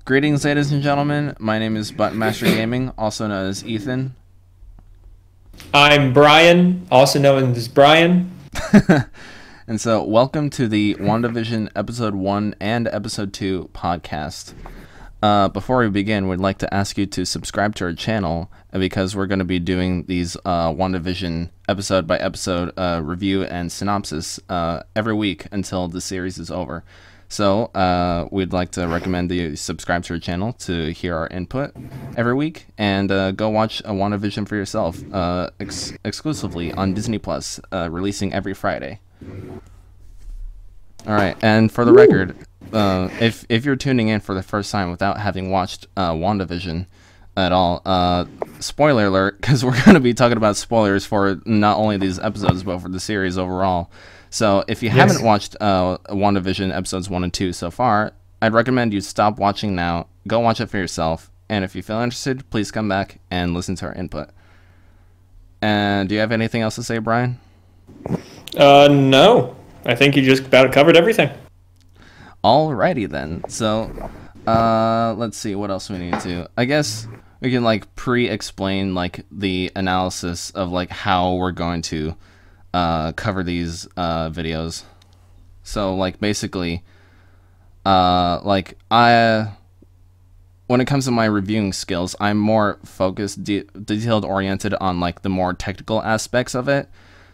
Greetings, ladies and gentlemen. My name is ButtonMasterGaming, also known as Ethan. I'm Bryan, also known as Bryan. And so, welcome to the WandaVision Episode 1 and Episode 2 podcast. Before we begin, we'd like to ask you to subscribe to our channel because we're going to be doing these WandaVision episode-by-episode review and synopsis every week until the series is over. So we'd like to recommend that you subscribe to our channel to hear our input every week, and go watch a WandaVision for yourself exclusively on Disney Plus, releasing every Friday. All right, and for the record, if you're tuning in for the first time without having watched WandaVision at all, spoiler alert, because we're going to be talking about spoilers for not only these episodes but for the series overall. So if you haven't watched WandaVision episodes 1 and 2 so far, I'd recommend you stop watching now, go watch it for yourself, and if you feel interested, please come back and listen to our input. And do you have anything else to say, Bryan? No. I think you just about covered everything. Alrighty then. So, let's see what else we need to. I guess we can pre-explain the analysis of how we're going to cover these videos. So basically, when it comes to my reviewing skills, I'm more focused, detailed oriented on the more technical aspects of it.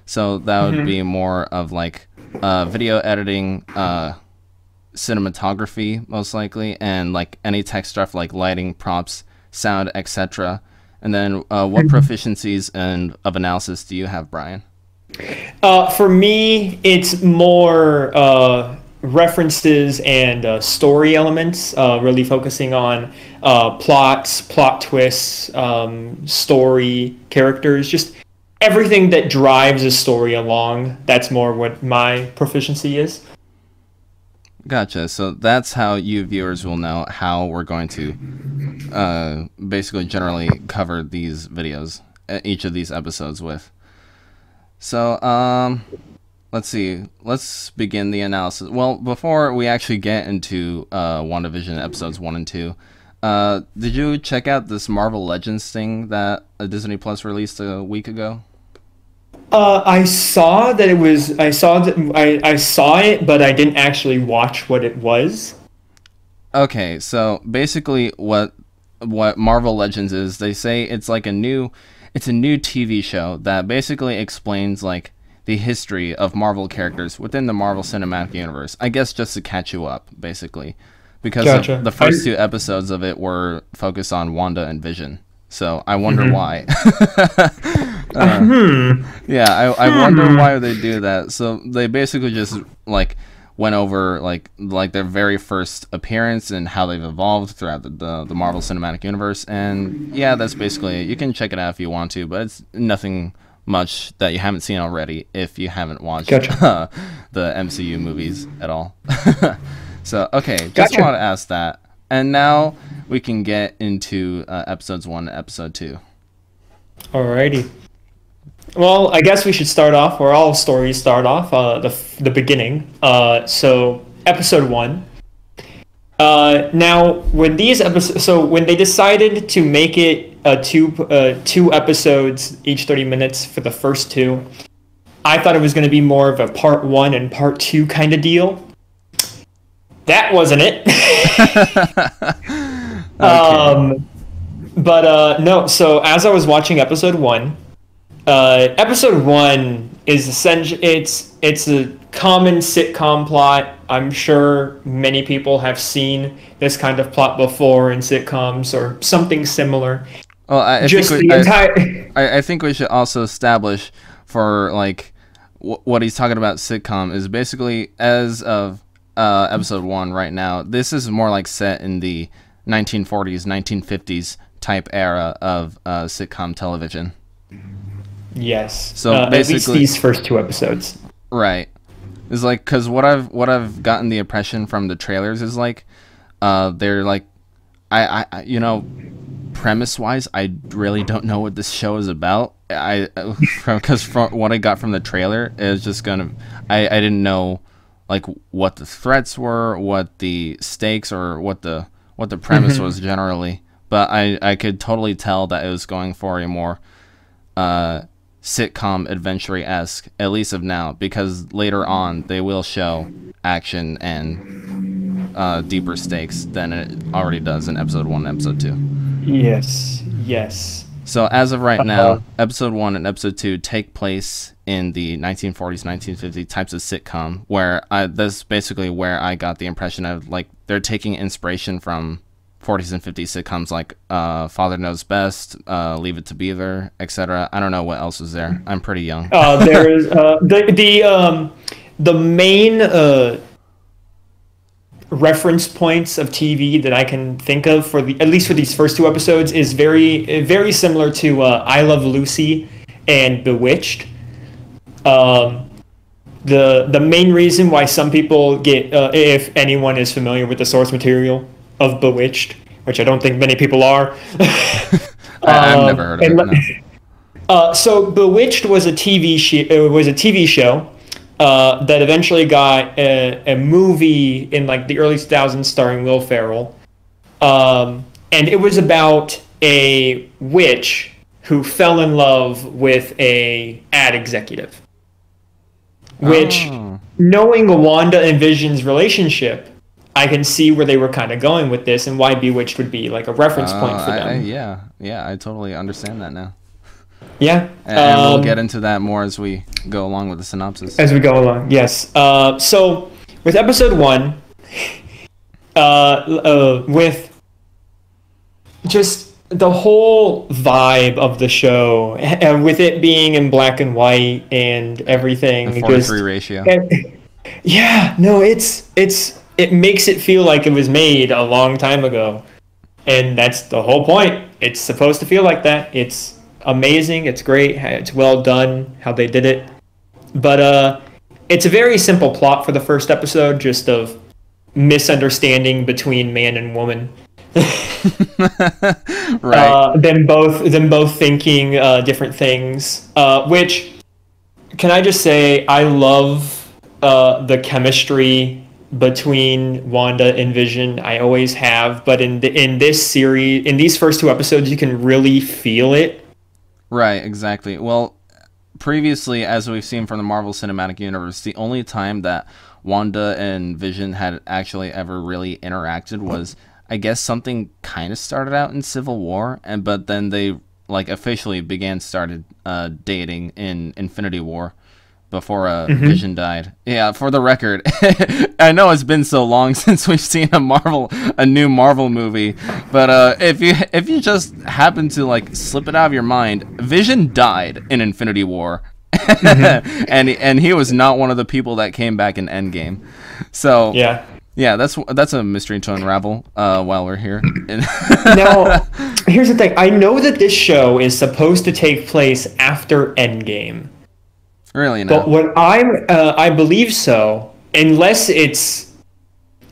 So that would be more of video editing, cinematography most likely, and any tech stuff like lighting, props, sound, etc. And then what proficiencies of analysis do you have, Bryan? For me, it's more references and story elements, really focusing on plots, plot twists, story, characters, just everything that drives a story along. That's more what my proficiency is. Gotcha. So that's how you viewers will know how we're going to basically generally cover these videos, each of these episodes with. So, let's see. Let's begin the analysis. Well, before we actually get into WandaVision episodes 1 and 2, did you check out this Marvel Legends thing that Disney Plus released a week ago? I saw that it was. I saw it, but I didn't actually watch what it was. Okay, so basically, what Marvel Legends is, they say it's a new TV show that basically explains the history of Marvel characters within the Marvel Cinematic Universe. I guess just to catch you up, basically, because Gotcha. the first two episodes of it were focused on Wanda and Vision. So I wonder why. Yeah, I wonder why they do that. So they basically just went over their very first appearance and how they've evolved throughout the Marvel Cinematic Universe. And yeah, that's basically it. You can check it out if you want to, but it's nothing much that you haven't seen already if you haven't watched the MCU movies at all. So okay, just want to ask that. And now we can get into episodes 1 and episode 2. Alrighty. Well, I guess we should start off where all stories start off, the beginning. So episode 1. Now, when they decided to make it two episodes, each 30 minutes for the first two, I thought it was going to be more of a part 1 and part 2 kind of deal. That wasn't it. Okay. But no. So as I was watching episode 1. Episode 1 is essentially it's a common sitcom plot. I'm sure many people have seen this kind of plot before in sitcoms or something similar. Well, I think we should also establish for what he's talking about sitcom is basically as of episode 1 right now. This is more set in the 1940s, 1950s type era of sitcom television. Yes. So basically, at least these first 2 episodes. Right. It's because what I've gotten the impression from the trailers is they're I premise wise I really don't know what this show is about. Because from what I got from the trailer, it was just I didn't know what the threats were, what the stakes or what what the premise was generally. But I could totally tell that it was going for a more sitcom adventure-esque, at least of now, because later on they will show action and deeper stakes than it already does in episode 1 and episode 2. Yes. So as of right now, episode 1 and episode 2 take place in the 1940s, 1950s types of sitcom, where that's basically where I got the impression of, like, they're taking inspiration from 40s and 50s sitcoms like Father Knows Best, Leave It to Beaver, etc. I don't know what else is there. I'm pretty young. There's the main reference points of TV that I can think of for at least for these first 2 episodes is very similar to I Love Lucy and Bewitched. The main reason why some people get, if anyone is familiar with the source material of Bewitched, which I don't think many people are. I've never heard of it. No. So Bewitched was a TV show that eventually got a movie in like the early 2000s starring Will Ferrell, and it was about a witch who fell in love with a ad executive. Which, knowing Wanda and Vision's relationship, I can see where they were kind of going with this and why Bewitched would be like a reference point for them. Yeah, I totally understand that now. Yeah. And we'll get into that more as we go along with the synopsis. As we go along, yes. So, with episode 1, with just the whole vibe of the show, with it being in black and white and everything. The 4:3 ratio. Yeah, no, it makes it feel like it was made a long time ago. And that's the whole point. It's supposed to feel like that. It's amazing. It's great. It's well done how they did it. But it's a very simple plot for the first episode, just of misunderstanding between man and woman. Right. Them both thinking different things. Which, can I just say, I love the chemistry between Wanda and Vision. I always have, but in this series, in these first 2 episodes, you can really feel it. Right, exactly. Well, previously, as we've seen from the Marvel Cinematic Universe, the only time that Wanda and Vision had actually ever really interacted was, I guess, something kind of started out in Civil War, but then they like officially started dating in Infinity War before Vision died. Yeah, for the record, I know it's been so long since we've seen a new Marvel movie, but if you just happen to like slip it out of your mind, Vision died in Infinity War. and he was not one of the people that came back in Endgame. So yeah, that's a mystery to unravel while we're here. Now, here's the thing. I know that this show is supposed to take place after Endgame. Really? No. But what I believe so, unless it's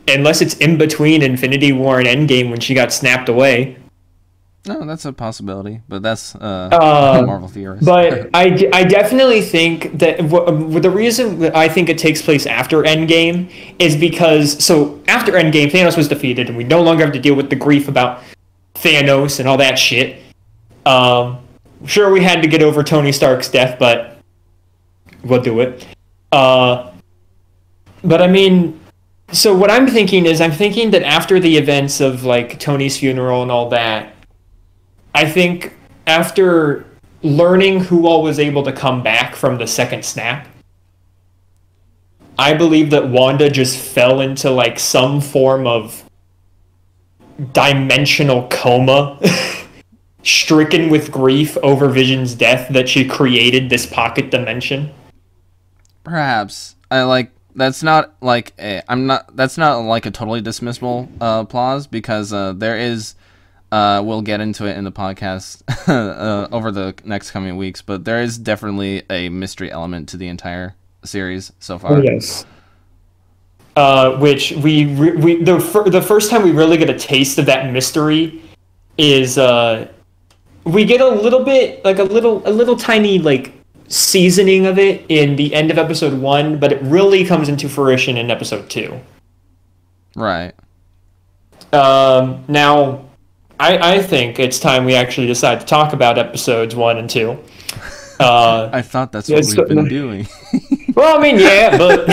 in between Infinity War and Endgame when she got snapped away. No, that's a possibility, but that's Marvel theorist. But I definitely think that the reason that I think it takes place after Endgame is because, so after Endgame, Thanos was defeated, and we no longer have to deal with the grief about Thanos and all that shit. Sure, we had to get over Tony Stark's death, but we'll do it. But I mean, so what I'm thinking that after the events of like Tony's funeral and all that, I think after learning who all was able to come back from the second snap, I believe that Wanda just fell into like some form of dimensional coma, stricken with grief over Vision's death, that she created this pocket dimension. Perhaps. That's not like a totally dismissible clause, because there is we'll get into it in the podcast over the next coming weeks, but there is definitely a mystery element to the entire series so far. Oh, yes. Which the first time we really get a taste of that mystery is we get a little bit, like a little tiny like seasoning of it in the end of episode 1, but it really comes into fruition in episode 2. Right. Now, I think it's time we actually decide to talk about episodes 1 and 2. I thought that's what we've been doing. Well, I mean, yeah, but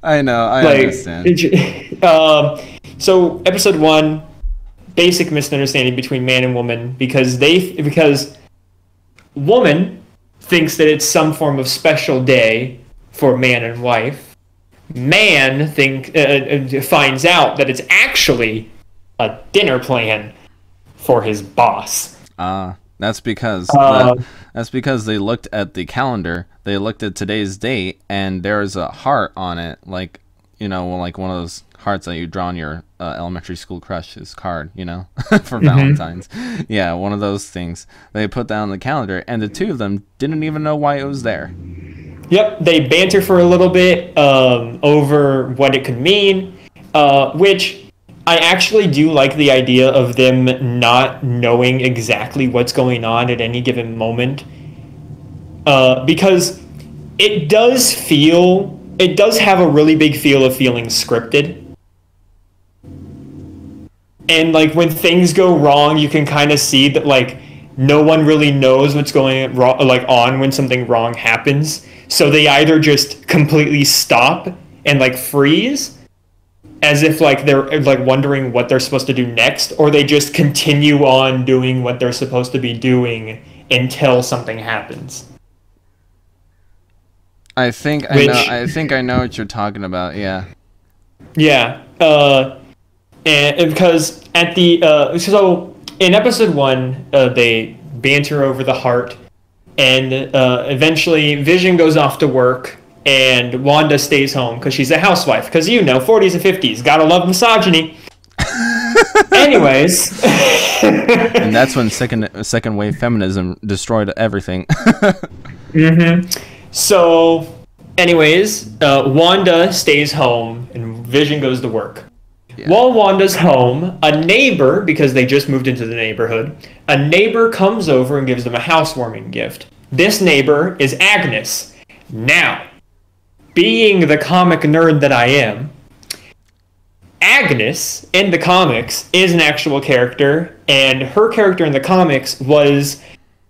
I know, I understand. So episode 1, basic misunderstanding between man and woman, because woman thinks that it's some form of special day for man and wife. Man finds out that it's actually a dinner plan for his boss. That's because they looked at the calendar. They looked at today's date, and there's a heart on it, like like one of those hearts that you draw on your elementary school crush's card, for Valentine's. Yeah, one of those things. They put that on the calendar, and the two of them didn't even know why it was there. Yep, they banter for a little bit over what it could mean, which I actually do like the idea of them not knowing exactly what's going on at any given moment, because it does have a really big feel of feeling scripted. And like when things go wrong, you can kind of see that like no one really knows what's going on when something wrong happens. So they either just completely stop and like freeze, as if like they're like wondering what they're supposed to do next, or they just continue on doing what they're supposed to be doing until something happens. I think I know what you're talking about. Yeah. Yeah. And because at the so in episode 1, they banter over the heart, and eventually Vision goes off to work, and Wanda stays home because she's a housewife. Because 40s and 50s, gotta love misogyny. Anyways, and that's when second wave feminism destroyed everything. So, anyways, Wanda stays home, and Vision goes to work. Yeah. While Wanda's home, a neighbor, because they just moved into the neighborhood, a neighbor comes over and gives them a housewarming gift. This neighbor is Agnes. Now, being the comic nerd that I am, Agnes in the comics is an actual character, and her character in the comics was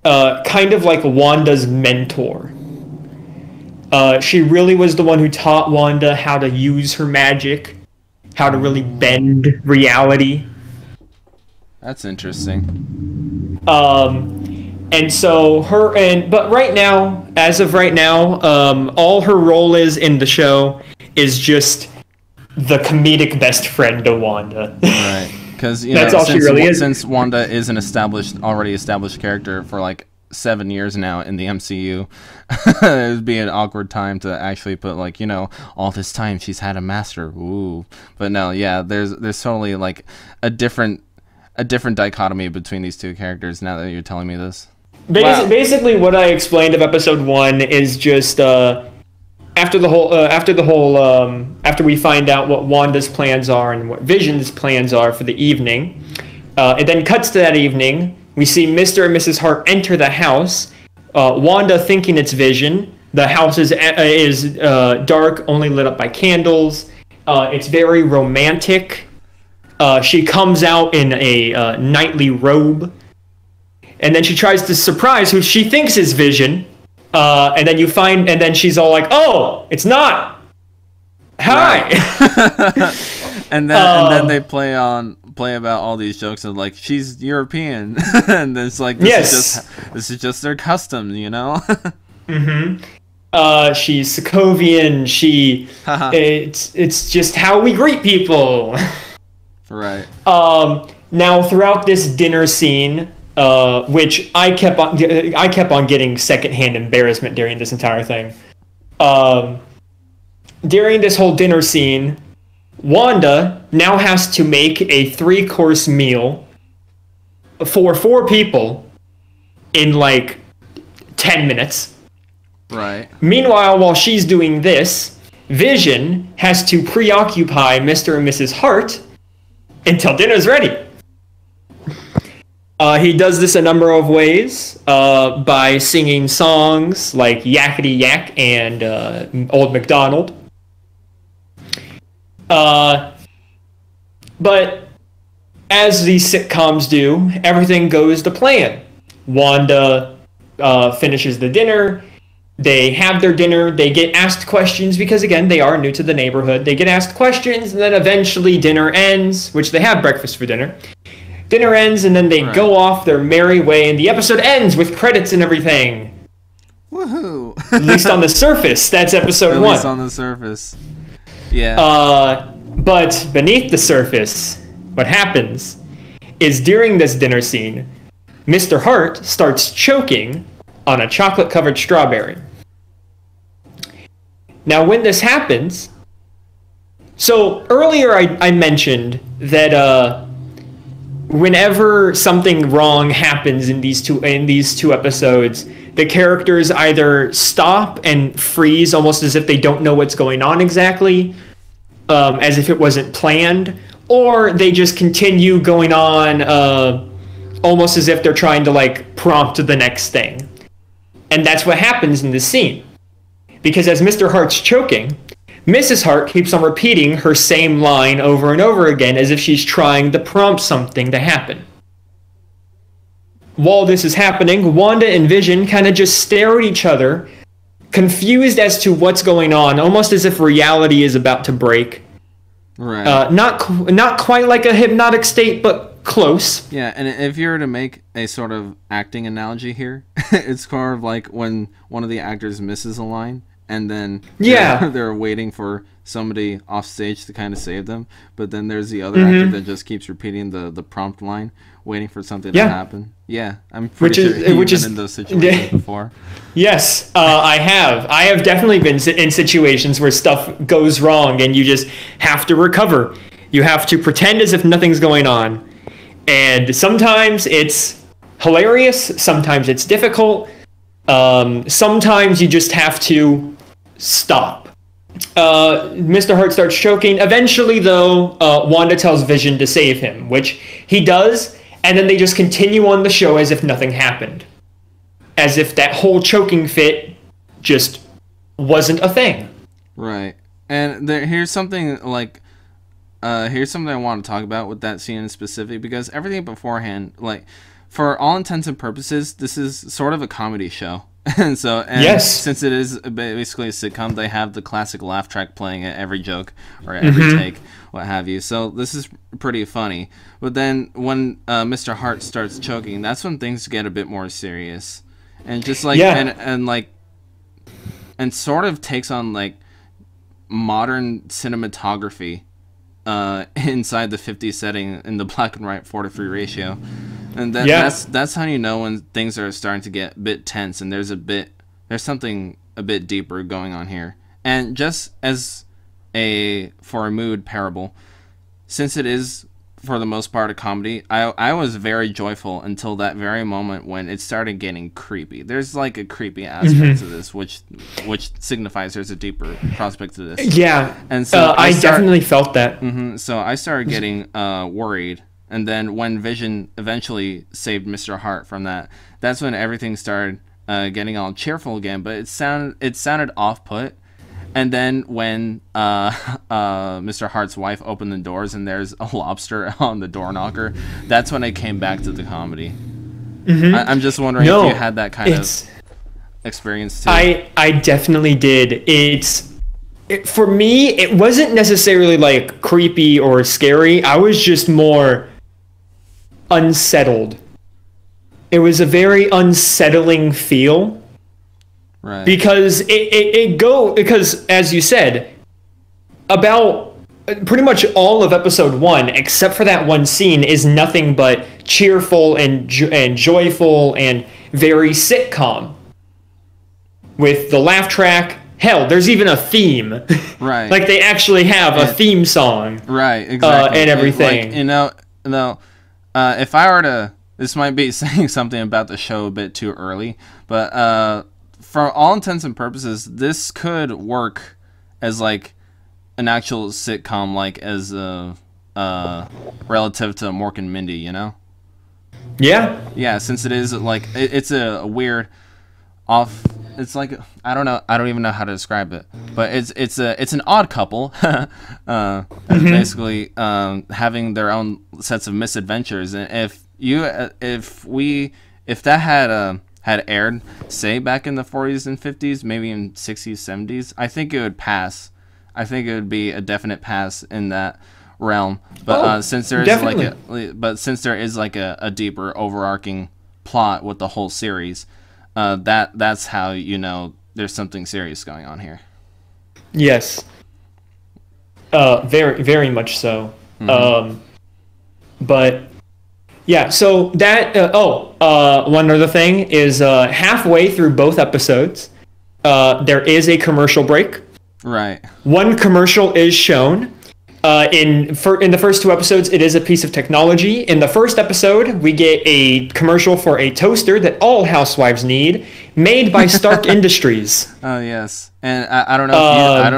kind of like Wanda's mentor. She really was the one who taught Wanda how to use her magic, how to really bend reality. That's interesting. And so but right now, as of right now, all her role is in the show is just the comedic best friend to Wanda. Right. Because that's all she really is. Since Wanda is an already established character for like 7 years now in the MCU, it would be an awkward time to actually put like all this time she's had a master. Ooh, but no, yeah, there's totally like a different dichotomy between these two characters. Now that you're telling me this, basically what I explained of episode 1 is just after we find out what Wanda's plans are and what Vision's plans are for the evening, it then cuts to that evening. We see Mr. and Mrs. Hart enter the house. Wanda thinking it's Vision. The house is dark, only lit up by candles. It's very romantic. She comes out in a knightly robe, and then she tries to surprise who she thinks is Vision. And then she's all like, "Oh, it's not. Hi." Right. and then they play about all these jokes of like she's European, and it's like this is just their customs, Mm-hmm. She's Sokovian. It's just how we greet people. Right. Now throughout this dinner scene, which I kept on getting secondhand embarrassment during this entire thing. During this whole dinner scene, Wanda now has to make a 3-course meal for 4 people in like 10 minutes. Right. Meanwhile, while she's doing this, Vision has to preoccupy Mr. and Mrs. Hart until dinner's ready. He does this a number of ways, by singing songs like Yakety Yak and Old MacDonald. But as these sitcoms do, everything goes to plan. Wanda finishes the dinner. They have their dinner. They get asked questions because, again, they are new to the neighborhood. They get asked questions, and then eventually dinner ends, which they have breakfast for dinner. Dinner ends, and then they go off their merry way, and the episode ends with credits and everything. Woohoo! At least on the surface, that's episode 1. At least on the surface. Yeah. But beneath the surface, what happens is during this dinner scene, Mr. Hart starts choking on a chocolate-covered strawberry. Now, when this happens, so earlier I mentioned that whenever something wrong happens in these two episodes, the characters either stop and freeze, almost as if they don't know what's going on exactly, as if it wasn't planned, or they just continue going on, almost as if they're trying to like prompt the next thing. And that's what happens in this scene. Because as Mr. Hart's choking, Mrs. Hart keeps on repeating her same line over and over again as if she's trying to prompt something to happen. While this is happening, Wanda and Vision kind of just stare at each other, confused as to what's going on, almost as if reality is about to break. Right. Not quite like a hypnotic state, but close. Yeah, and if you were to make a sort of acting analogy here, it's kind of like when one of the actors misses a line, and then they're waiting for somebody off stage to kind of save them, but then there's the other actor that just keeps repeating the prompt line, waiting for something to happen. Yeah, I'm pretty sure you've been in those situations before. Yes, I have. I have definitely been in situations where stuff goes wrong and you just have to recover. You have to pretend as if nothing's going on. And sometimes it's hilarious, sometimes it's difficult, sometimes you just have to stop. Mr. Hart starts choking. Eventually, though, Wanda tells Vision to save him, which he does, and then they just continue on the show as if nothing happened. As if that whole choking fit just wasn't a thing. Right. And here's something I want to talk about with that scene in specific, because everything beforehand, like, for all intents and purposes, this is sort of a comedy show. And since it is basically a sitcom, they have the classic laugh track playing at every joke or every take, what have you. So this is pretty funny. But then when Mr. Hart starts choking, that's when things get a bit more serious, and just like and sort of takes on like modern cinematography inside the 50s setting in the black and white 4:3 ratio. And that's how you know when things are starting to get a bit tense, and there's something a bit deeper going on here. And just as for a mood parable, since it is for the most part a comedy, I was very joyful until that very moment when it started getting creepy. There's like a creepy aspect to this, which signifies there's a deeper prospect to this. Yeah, and so I definitely felt that. So I started getting worried. And then when Vision eventually saved Mr. Hart from that, that's when everything started getting all cheerful again. But it sounded off-put. And then when Mr. Hart's wife opened the doors and there's a lobster on the door knocker, that's when it came back to the comedy. I'm just wondering if you had that kind of experience too. I definitely did. For me, it wasn't necessarily like creepy or scary. I was just more unsettled. It was a very unsettling feel. Right. Because because as you said, about pretty much all of episode 1, except for that one scene, is nothing but cheerful and joyful and very sitcom. With the laugh track, hell, there's even a theme. Right. Like they actually have a theme song. Right, exactly. And everything. If I were to, this might be saying something about the show a bit too early, but for all intents and purposes, this could work as like an actual sitcom, like as relative to Mork and Mindy, you know? Yeah. Yeah, since it is like it's a weird it's like, I don't know, I don't even know how to describe it, but it's an odd couple, basically having their own sets of misadventures. And if that had aired, say back in the 40s and 50s, maybe in 60s, 70s, I think it would pass. I think it would be a definite pass in that realm. But since there is like a deeper overarching plot with the whole series, that's how you know there's something serious going on here. Yes. Very, very much so. But yeah, so that one other thing is halfway through both episodes, there is a commercial break. Right. One commercial is shown. In the first two episodes, it is a piece of technology. In the first episode, we get a commercial for a toaster that all housewives need, made by Stark Industries. Oh yes, and I don't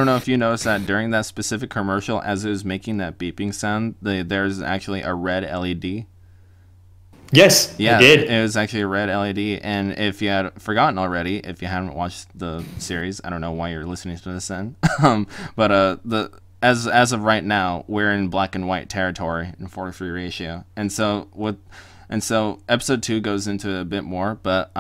know if you noticed that during that specific commercial, as it was making that beeping sound, there's actually a red LED. Yes, yeah, I did. It was actually a red LED, and if you had forgotten already, if you haven't watched the series, I don't know why you're listening to this then. But as of right now, we're in black and white territory in 4:3 ratio, and so episode 2 goes into a bit more, but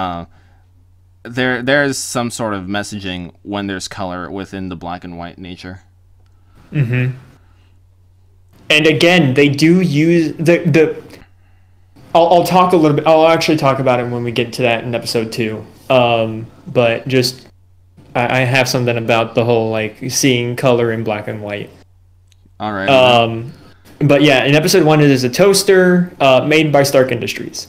there's some sort of messaging when there's color within the black and white nature. And again, they do use the. I'll talk a little bit. I'll actually talk about it when we get to that in episode 2. But just. I have something about the whole like seeing color in black and white. All right. But yeah, in episode 1 it is a toaster made by Stark Industries.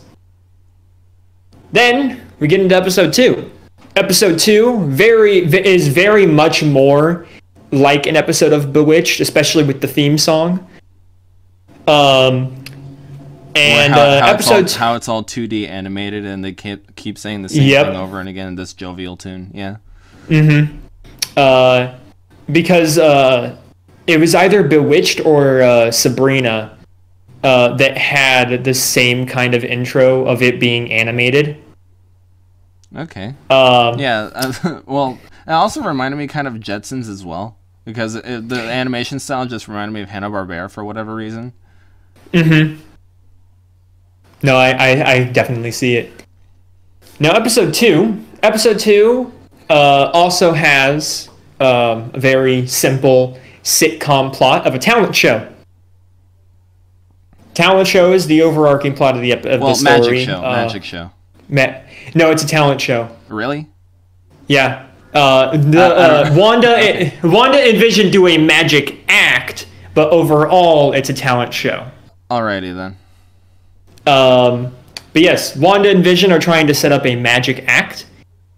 Then we get into episode 2. Episode 2 is very much more like an episode of Bewitched, especially with the theme song. And how it's all 2D animated, and they keep saying the same thing over and again in this jovial tune. Yeah. Because it was either Bewitched or Sabrina that had the same kind of intro of it being animated. Okay. Well, it also reminded me kind of Jetsons as well, because the animation style just reminded me of Hanna-Barbera for whatever reason. No, I definitely see it. Now, episode 2 also has a very simple sitcom plot of a talent show. Talent show is the overarching plot of the story. Magic show. No, it's a talent show. Really? Yeah. Wanda and Vision do a magic act, but overall, it's a talent show. Alrighty then. But yes, Wanda and Vision are trying to set up a magic act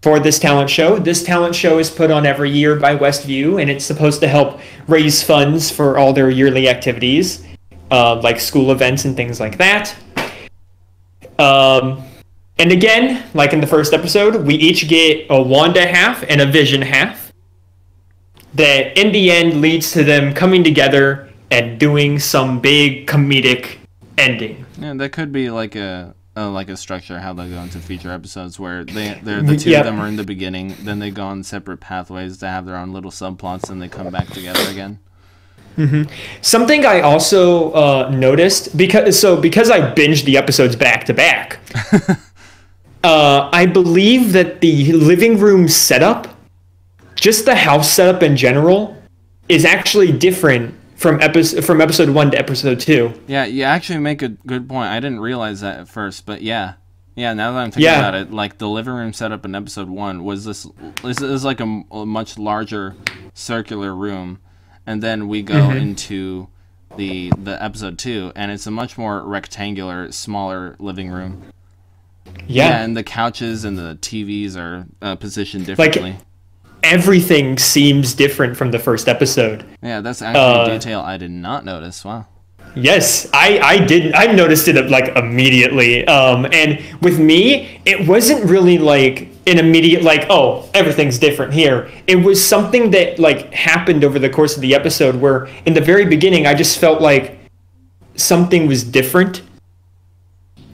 for this talent show. This talent show is put on every year by Westview, and it's supposed to help raise funds for all their yearly activities, like school events and things like that. And again, like in the first episode, we each get a Wanda half and a Vision half that in the end leads to them coming together and doing some big comedic ending. Yeah, that could be like a structure how they go into future episodes where the two of them are in the beginning, then they go on separate pathways to have their own little subplots, and they come back together again. Something I also noticed because I binged the episodes back to back. I believe that the living room setup, just the house setup in general, is actually different from episode 1 to episode 2. Yeah, you actually make a good point. I didn't realize that at first, but yeah, now that I'm thinking about it, like the living room setup in episode 1 was like a much larger circular room, and then we go into the episode 2, and it's a much more rectangular, smaller living room. Yeah, and the couches and the TVs are positioned differently. Like, everything seems different from the first episode. Yeah, that's actually a detail I did not notice. Wow. Yes, I didn't. I noticed it like immediately. And with me, it wasn't really like an immediate like, oh, everything's different here. It was something that like happened over the course of the episode where in the very beginning I just felt like something was different.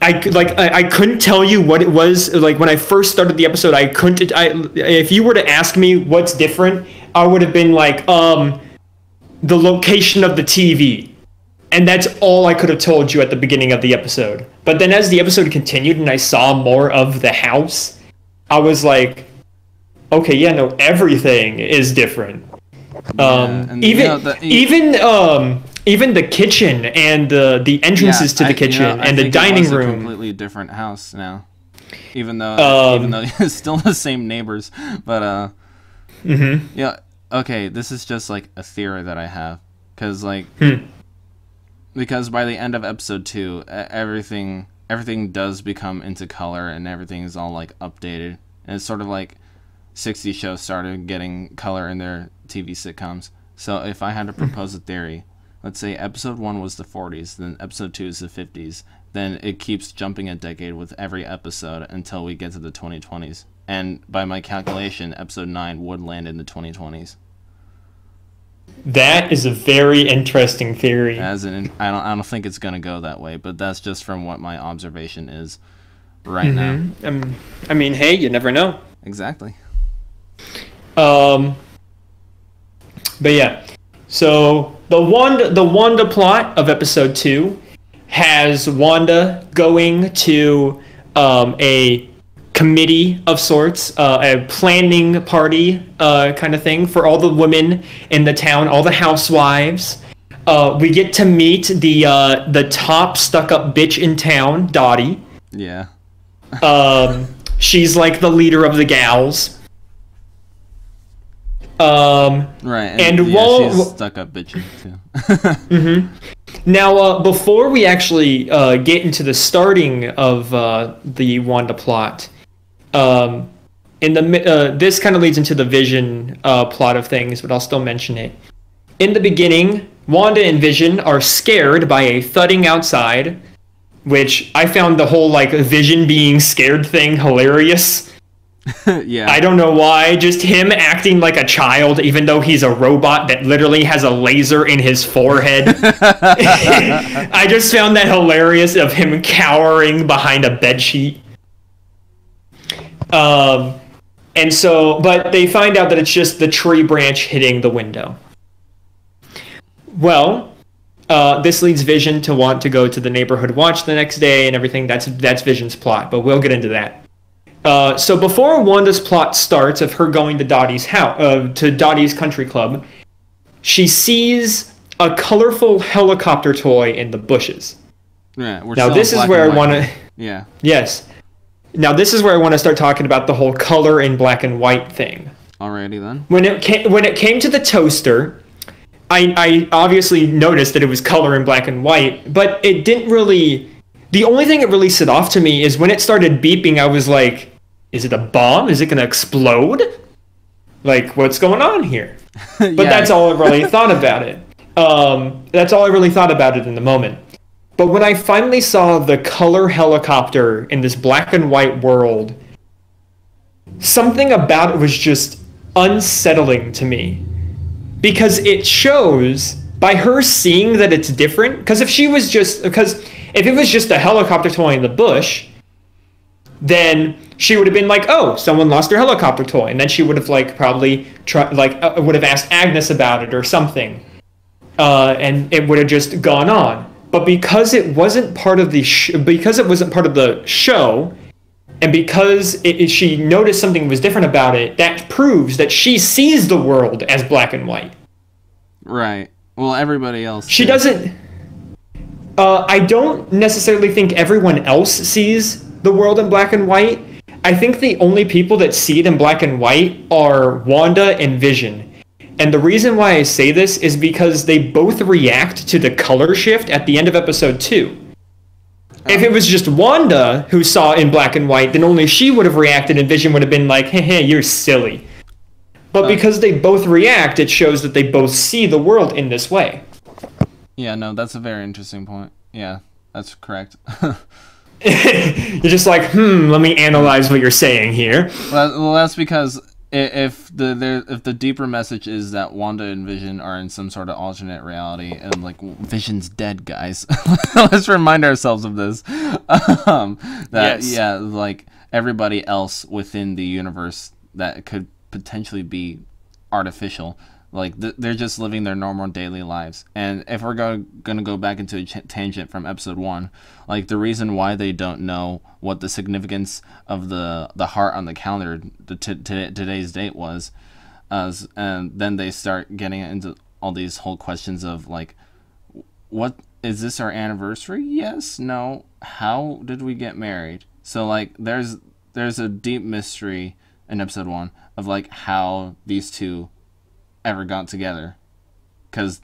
I couldn't tell you what it was. Like when I first started the episode, I couldn't. If you were to ask me what's different, I would have been like, the location of the TV, and that's all I could have told you at the beginning of the episode. But then as the episode continued and I saw more of the house, I was like, okay, yeah, no, everything is different. Even the kitchen and the entrances to the kitchen and the dining room. It's a completely different house now, even though it's still the same neighbors. But yeah, okay, this is just like a theory that I have, because because by the end of episode 2, everything does become into color and everything is all like updated, and it's sort of like 60s shows started getting color in their TV sitcoms. So if I had to propose a theory, let's say episode 1 was the 40s, then episode 2 is the 50s, then it keeps jumping a decade with every episode until we get to the 2020s. And by my calculation, episode 9 would land in the 2020s. That is a very interesting theory. I don't think it's gonna go that way, but that's just from what my observation is right now. I mean, hey, you never know. Exactly. But yeah, so the Wanda plot of episode 2 has Wanda going to a committee of sorts, a planning party kind of thing for all the women in the town, all the housewives. We get to meet the top stuck-up bitch in town, Dottie. Yeah. She's like the leader of the gals. Right, and she's stuck up bitching too. Now, before we actually get into the starting of the Wanda plot, this kind of leads into the Vision plot of things, but I'll still mention it. In the beginning, Wanda and Vision are scared by a thudding outside, which I found the whole like Vision being scared thing hilarious. Yeah. I don't know why. Just him acting like a child, even though he's a robot that literally has a laser in his forehead. I just found that hilarious, of him cowering behind a bedsheet. And so, but they find out that it's just the tree branch hitting the window. Well, this leads Vision to want to go to the neighborhood watch the next day and everything. That's Vision's plot, but we'll get into that. So before Wanda's plot starts of her going to Dottie's house, to Dottie's country club, she sees a colorful helicopter toy in the bushes. Yeah, now this is where I want to. Yeah. Yes. Now this is where I want to start talking about the whole color in black and white thing. Alrighty then. When it came to the toaster, I obviously noticed that it was color in black and white, but it didn't really. The only thing that really set off to me is when it started beeping. I was like, is it a bomb? Is it going to explode? Like, what's going on here? But yeah. That's all I really thought about it. That's all I really thought about it in the moment. But when I finally saw the color helicopter in this black and white world, something about it was just unsettling to me. Because it shows, by her seeing that it's different, because if it was just a helicopter toy in the bush, then she would have been like, oh, someone lost their helicopter toy. And then she would have probably would have asked Agnes about it or something. And it would have just gone on. But because it wasn't part of the show, and because she noticed something was different about it, that proves that she sees the world as black and white. Right. Well, everybody else. She doesn't. I don't necessarily think everyone else sees the world in black and white. I think the only people that see it in black and white are Wanda and Vision. And the reason why I say this is because they both react to the color shift at the end of episode 2. If it was just Wanda who saw in black and white, then only she would have reacted and Vision would have been like, hey, you're silly. But because they both react, it shows that they both see the world in this way. Yeah, no, that's a very interesting point. Yeah, that's correct. You're just like, let me analyze what you're saying here. Well, that's because if the deeper message is that Wanda and Vision are in some sort of alternate reality, and like Vision's dead, guys. Let's remind ourselves of this. Like everybody else within the universe that could potentially be artificial, like they're just living their normal daily lives. And if we're gonna go back into a tangent from episode 1, like the reason why they don't know what the significance of the heart on the calendar today's date was, and then they start getting into all these whole questions of like, what is this, our anniversary? Yes, no, how did we get married? So like there's a deep mystery in episode 1 of like how these two ever got together, because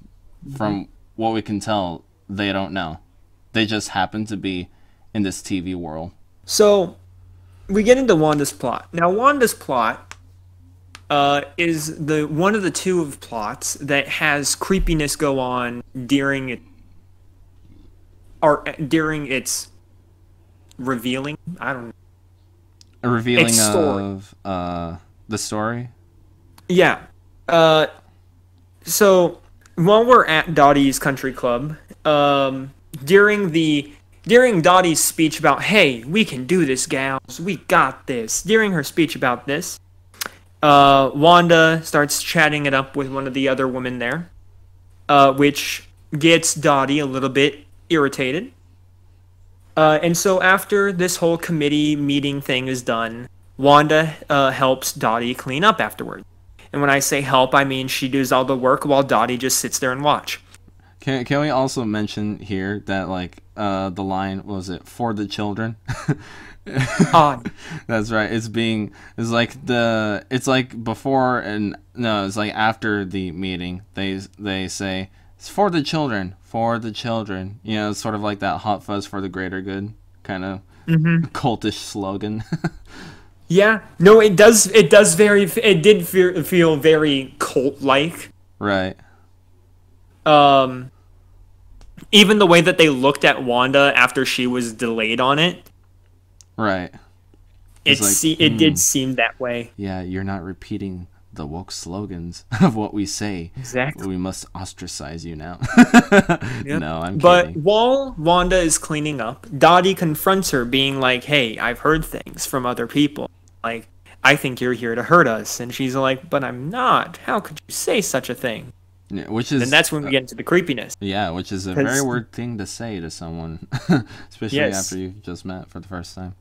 from what we can tell, they don't know. They just happen to be in this TV world. So we get into Wanda's plot. Now Wanda's plot is the one of the two of plots that has creepiness go on during its revealing. I don't know. A revealing of the story. Yeah. So while we're at Dottie's country club, during Dottie's speech about, hey, we can do this, gals, we got this. During her speech about this, Wanda starts chatting it up with one of the other women there, which gets Dottie a little bit irritated. And so after this whole committee meeting thing is done, Wanda helps Dottie clean up afterwards. And when I say help, I mean she does all the work while Dottie just sits there and watch. Can we also mention here that like the line, what was it, for the children? That's right. It's like before and no, it's like after the meeting. They say it's for the children, for the children. You know, it's sort of like that hot fuzz for the greater good kind of cultish slogan. Yeah, no, it did feel very cult-like. Right. Even the way that they looked at Wanda after she was delayed on it. Right. It did seem that way. Yeah, you're not repeating the woke slogans of what we say. Exactly. We must ostracize you now. Yep. No, I'm kidding. But while Wanda is cleaning up, Dottie confronts her, being like, hey, I've heard things from other people. Like, I think you're here to hurt us. And she's like, but I'm not. How could you say such a thing? Yeah, and that's when we get into the creepiness. Yeah, which is a very weird thing to say to someone, especially after you've just met for the first time.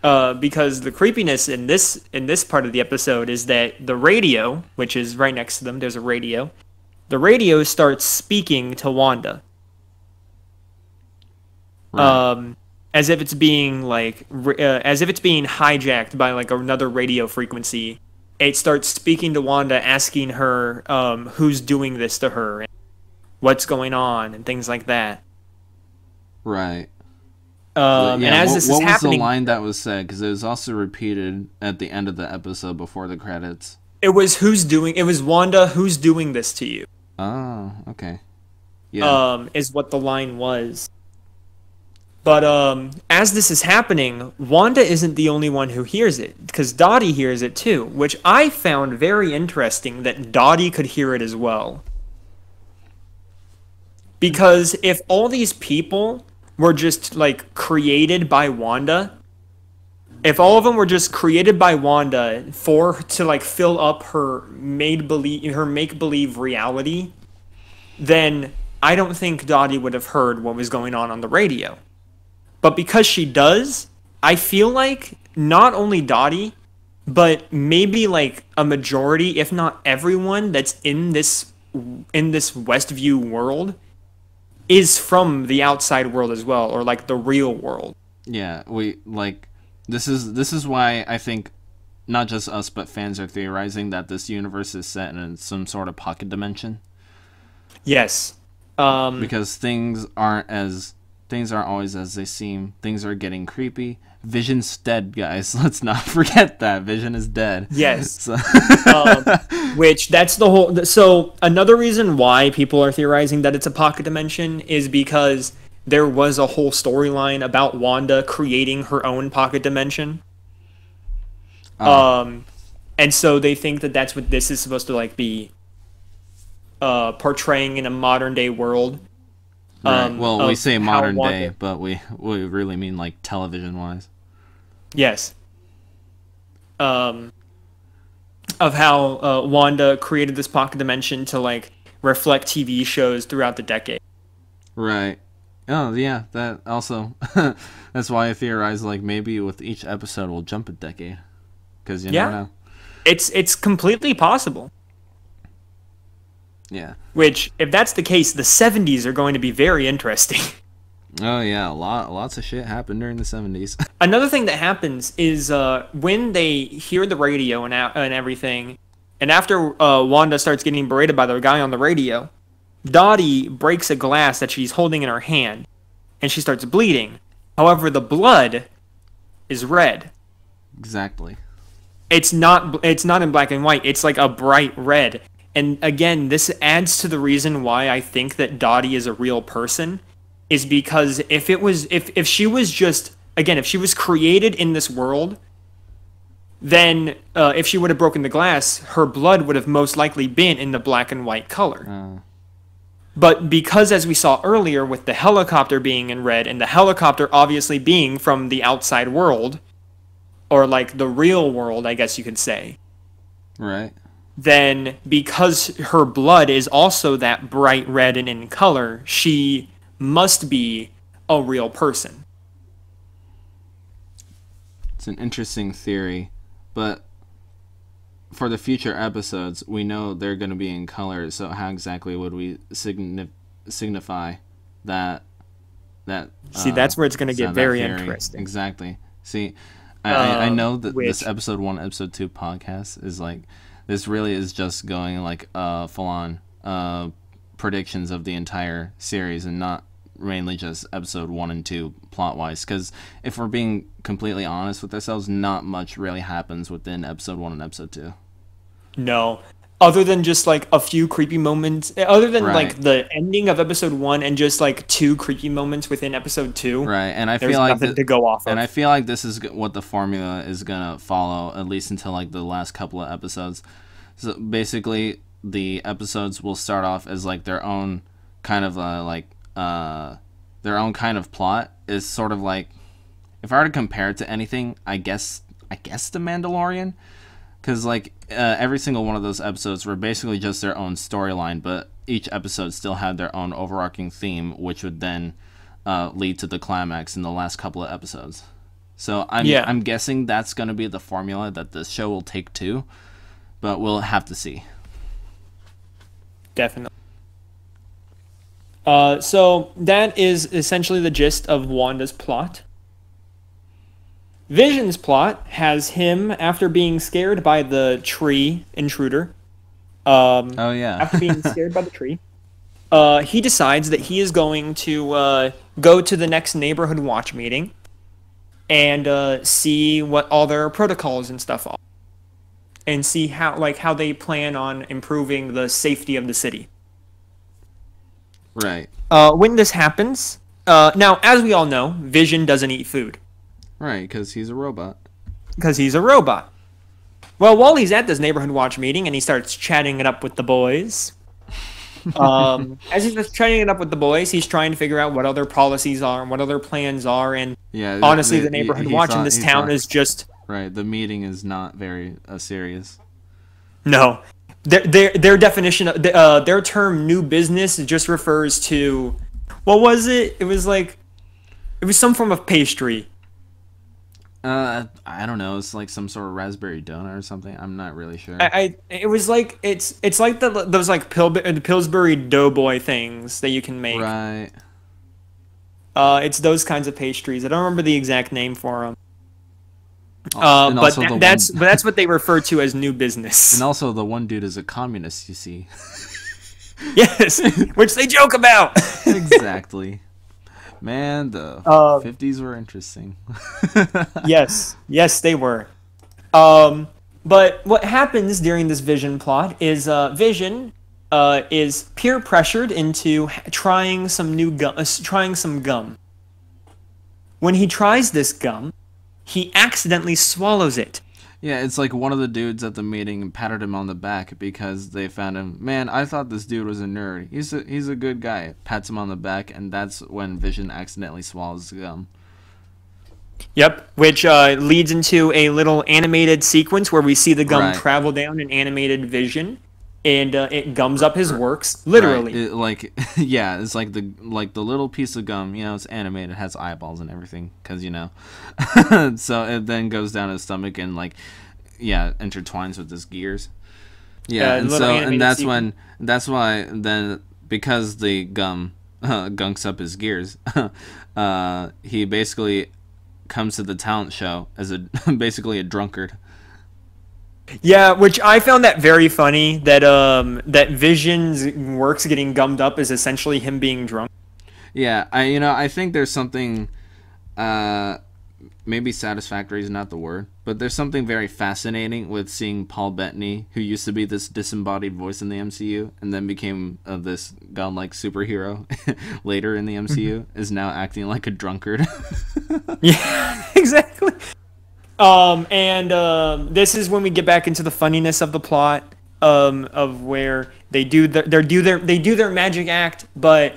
Because the creepiness in this part of the episode is that the radio, which is right next to them, there's a radio. The radio starts speaking to Wanda. Right. As if it's being hijacked by like another radio frequency. It starts speaking to Wanda, asking her who's doing this to her, and what's going on, and things like that. Right. And as this is happening, what was the line that was said? Because it was also repeated at the end of the episode before the credits. It was Wanda, who's doing this to you? Oh, okay. Yeah. Is what the line was. But as this is happening, Wanda isn't the only one who hears it, because Dottie hears it too, which I found very interesting that Dottie could hear it as well. Because if all these people were just like created by Wanda, if all of them were just created by Wanda to like fill up her make-believe reality, then I don't think Dottie would have heard what was going on the radio. But because she does, I feel like not only Dottie, but maybe like a majority, if not everyone that's in this Westview world is from the outside world as well, or like the real world. Yeah, this is why I think not just us but fans are theorizing that this universe is set in some sort of pocket dimension. Yes. Because things aren't always as they seem. Things are getting creepy. Vision's dead, guys. Let's not forget that. Vision is dead. Yes. So. Which, that's the whole... So, another reason why people are theorizing that it's a pocket dimension is because there was a whole storyline about Wanda creating her own pocket dimension. And so they think that that's what this is supposed to like be portraying in a modern day world. Right. Well, we say modern Wanda, day, but we really mean like television wise. Yes. Of how Wanda created this pocket dimension to like reflect TV shows throughout the decade. Right. Oh yeah, that also. That's why I theorize like maybe with each episode we'll jump a decade, because you never know. It's completely possible. Yeah. Which, if that's the case, the 70s are going to be very interesting. Oh yeah, lots of shit happened during the 70s. Another thing that happens is when they hear the radio and everything, and after Wanda starts getting berated by the guy on the radio, Dottie breaks a glass that she's holding in her hand, and she starts bleeding. However, the blood is red. Exactly. It's not in black and white. It's like a bright red. And again, this adds to the reason why I think that Dottie is a real person, is because if she was just, again, if she was created in this world, then if she would have broken the glass, her blood would have most likely been in the black and white color. But because, as we saw earlier, with the helicopter being in red, and the helicopter obviously being from the outside world, or like the real world, I guess you could say. Right. Then because her blood is also that bright red and in color, she must be a real person. It's an interesting theory, but for the future episodes, we know they're going to be in color, so how exactly would we signify that? See, that's where it's going to get very interesting. Exactly. See, I know that this episode 1, episode 2 podcast is like, this really is just going like full-on predictions of the entire series and not mainly just episode 1 and 2 plot-wise. Because if we're being completely honest with ourselves, not much really happens within episode 1 and episode 2. No. Other than just like a few creepy moments, other than like the ending of episode 1 and just like 2 creepy moments within episode 2. Right, and I feel like nothing to go off of. And I feel like this is what the formula is gonna follow, at least until like the last couple of episodes. So basically, the episodes will start off as like their own kind of their own kind of plot. Is sort of like, if I were to compare it to anything, I guess The Mandalorian. Because, like, every single one of those episodes were basically just their own storyline, but each episode still had their own overarching theme, which would then lead to the climax in the last couple of episodes. So I'm guessing that's going to be the formula that the show will take too, but we'll have to see. Definitely. So that is essentially the gist of Wanda's plot. Vision's plot has him, after being scared by the tree intruder. After being scared by the tree, he decides that he is going to go to the next neighborhood watch meeting and see what all their protocols and stuff are, and see how they plan on improving the safety of the city. Right. When this happens, now as we all know, Vision doesn't eat food. Right, because he's a robot. Well, while he's at this neighborhood watch meeting and he starts chatting it up with the boys, as he's just chatting it up with the boys, he's trying to figure out what other policies are and what other plans are. And honestly, the neighborhood watch in this town is just... Right, the meeting is not very serious. No. Their definition, their term new business just refers to... What was it? It was some form of pastry. I don't know. It's like some sort of raspberry donut or something. I'm not really sure. It was like it's like those like the Pillsbury Doughboy things that you can make. Right. It's those kinds of pastries. I don't remember the exact name for them. But that's what they refer to as new business. And also, the one dude is a communist. You see. Yes, which they joke about. Exactly. Man, the 50s were interesting. Yes, they were. But what happens during this Vision plot is Vision is peer pressured into trying some gum. When he tries this gum, he accidentally swallows it. Yeah, it's like one of the dudes at the meeting patted him on the back because they found him. Man, I thought this dude was a nerd. He's a good guy. Pats him on the back, and that's when Vision accidentally swallows the gum. Yep, which leads into a little animated sequence where we see the gum travel down in animated vision, and it gums up his works, literally. Right. Yeah, it's like the little piece of gum. It's animated, it has eyeballs and everything, because so it then goes down his stomach and intertwines with his gears. Yeah, and that's why then, because the gum gunks up his gears, he basically comes to the talent show as basically a drunkard. Yeah, which I found that very funny, that that Vision's works getting gummed up is essentially him being drunk. Yeah, I think there's something, maybe satisfactory is not the word, but there's something very fascinating with seeing Paul Bettany, who used to be this disembodied voice in the MCU and then became this godlike superhero later in the MCU, is now acting like a drunkard. Yeah, exactly. This is when we get back into the funniness of the plot, of where they do their magic act, but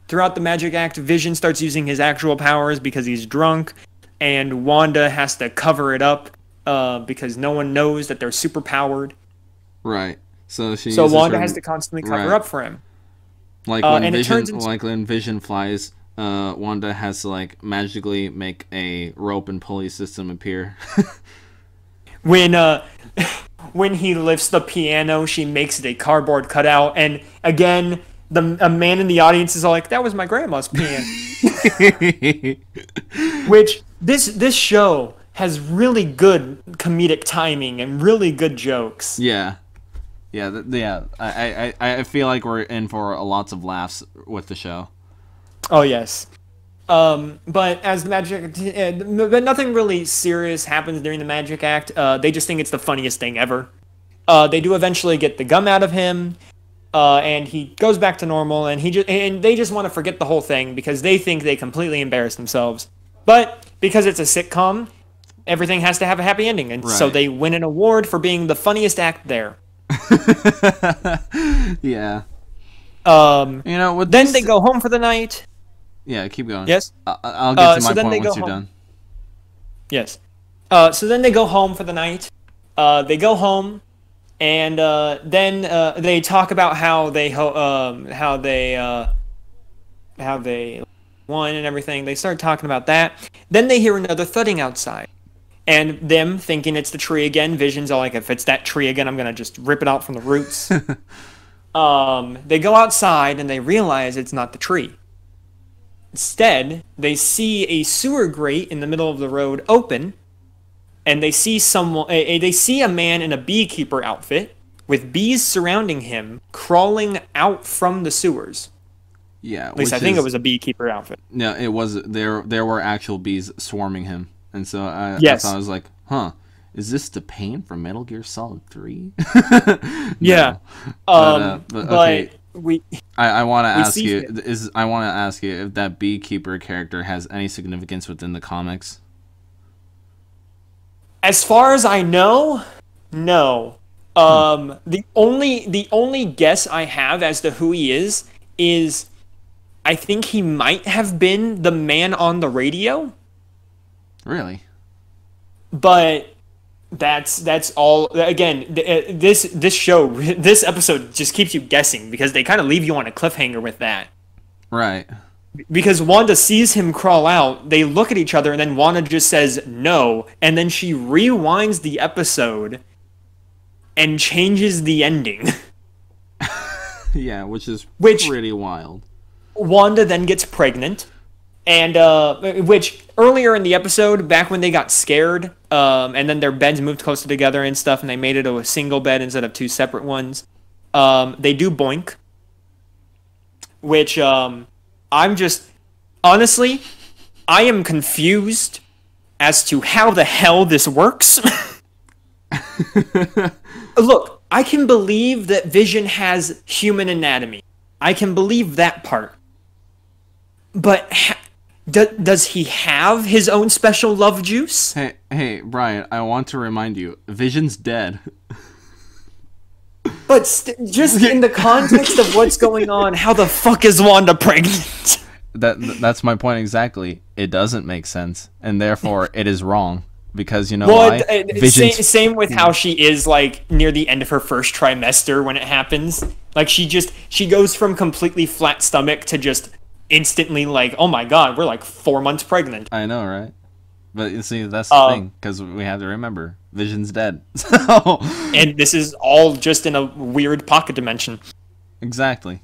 throughout the magic act, Vision starts using his actual powers because he's drunk, and Wanda has to cover it up because no one knows that they're super powered. Right. So Wanda has to constantly cover up for him. Like when Vision flies, Wanda has to magically make a rope and pulley system appear. When he lifts the piano, she makes it a cardboard cutout, and again, a man in the audience is all like, "That was my grandma's piano." Which this show has really good comedic timing and really good jokes. Yeah. I feel like we're in for lots of laughs with the show. Oh yes. But as the magic, but nothing really serious happens during the magic act. They just think it's the funniest thing ever. They do eventually get the gum out of him, and he goes back to normal. And they just want to forget the whole thing because they think they completely embarrassed themselves. But because it's a sitcom, everything has to have a happy ending, and so they win an award for being the funniest act there. Yeah. Then they go home for the night. Yeah, keep going. Yes? I'll get to my point once you're done. Yes. So then they go home for the night. They go home, and then they talk about how they won and everything. They start talking about that. Then they hear another thudding outside. And them thinking it's the tree again. Vision's all like, if it's that tree again, I'm going to just rip it out from the roots. They go outside, and they realize it's not the tree. Instead, they see a sewer grate in the middle of the road open, and they see a man in a beekeeper outfit with bees surrounding him, crawling out from the sewers. Yeah, at least I think it was a beekeeper outfit. No, it was there were actual bees swarming him, and so I thought, I was like, huh. Is this the pain from Metal Gear Solid 3? Yeah. But okay. I want to ask you if that beekeeper character has any significance within the comics. As far as I know, no. The only guess I have as to who he is I think he might have been the man on the radio. Really? But that's all. Again, this episode just keeps you guessing because they kind of leave you on a cliffhanger with that. Right. Because Wanda sees him crawl out, they look at each other, and then Wanda just says no, and then she rewinds the episode and changes the ending. Yeah, which is pretty wild. Wanda then gets pregnant. And which earlier in the episode, back when they got scared, and then their beds moved closer together and stuff, and they made it to a single bed instead of two separate ones, they do boink. Which I'm just honestly, I am confused as to how the hell this works. Look, I can believe that Vision has human anatomy. I can believe that part. But Does he have his own special love juice? Hey, Bryan, I want to remind you, Vision's dead. But just in the context of what's going on, how the fuck is Wanda pregnant? That's my point exactly. It doesn't make sense, and therefore it is wrong. Because you know why? Same with how she is like near the end of her first trimester when it happens. Like she goes from completely flat stomach to just instantly like, oh my god, we're like 4 months pregnant. I know, right? But you see, that's the thing, because we have to remember, Vision's dead. So and this is all just in a weird pocket dimension. Exactly.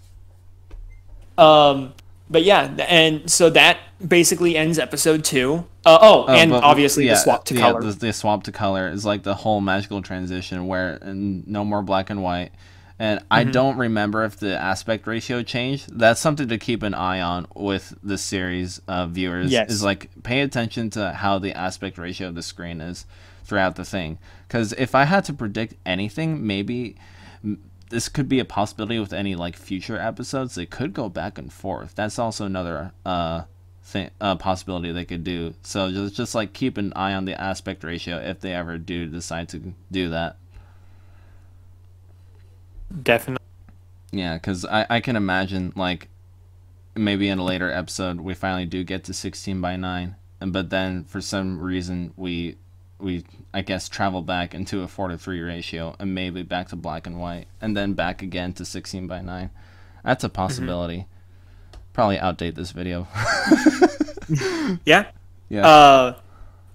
But yeah, and so that basically ends episode 2. Obviously the swap to color. The swap to color is like the whole magical transition where no more black and white. And I don't remember if the aspect ratio changed. That's something to keep an eye on with the series viewers. Yes. Is like pay attention to how the aspect ratio of the screen is throughout the thing. Because if I had to predict anything, maybe this could be a possibility with any like future episodes. They could go back and forth. That's also another possibility they could do. So just like keep an eye on the aspect ratio if they ever do decide to do that. Definitely. Yeah, because I can imagine, like, maybe in a later episode, we finally do get to 16:9, but then, for some reason, we I guess, travel back into a 4:3 ratio, and maybe back to black and white, and then back again to 16:9. That's a possibility. Probably outdate this video. Yeah. Yeah.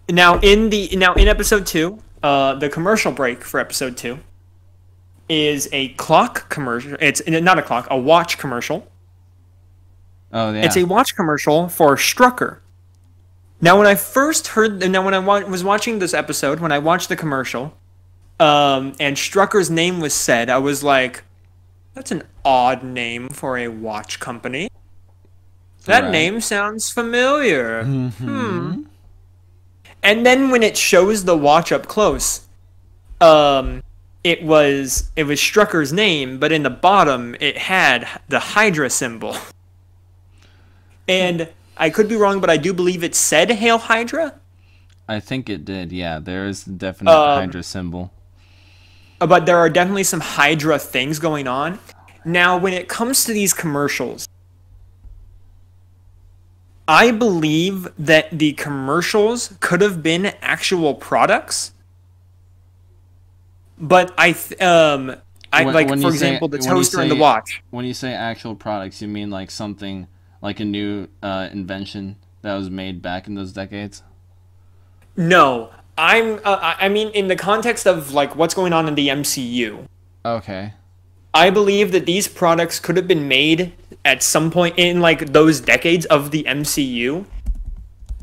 Now in episode 2, the commercial break for episode 2 is a clock commercial. It's not a clock, a watch commercial. Oh yeah. It's a watch commercial for Strucker. Now when I was watching this episode, when I watched the commercial, and Strucker's name was said, I was like, that's an odd name for a watch company. That name sounds familiar. And then when it shows the watch up close, it was Strucker's name, but in the bottom it had the Hydra symbol. And I could be wrong, but I do believe it said Hail Hydra. I think it did, yeah. There is a definite Hydra symbol. But there are definitely some Hydra things going on. Now, when it comes to these commercials, I believe that the commercials could have been actual products. But for example, the toaster and the watch. When you say actual products, you mean like something like a new invention that was made back in those decades? No, I mean in the context of like what's going on in the MCU. Okay. I believe that these products could have been made at some point in like those decades of the MCU.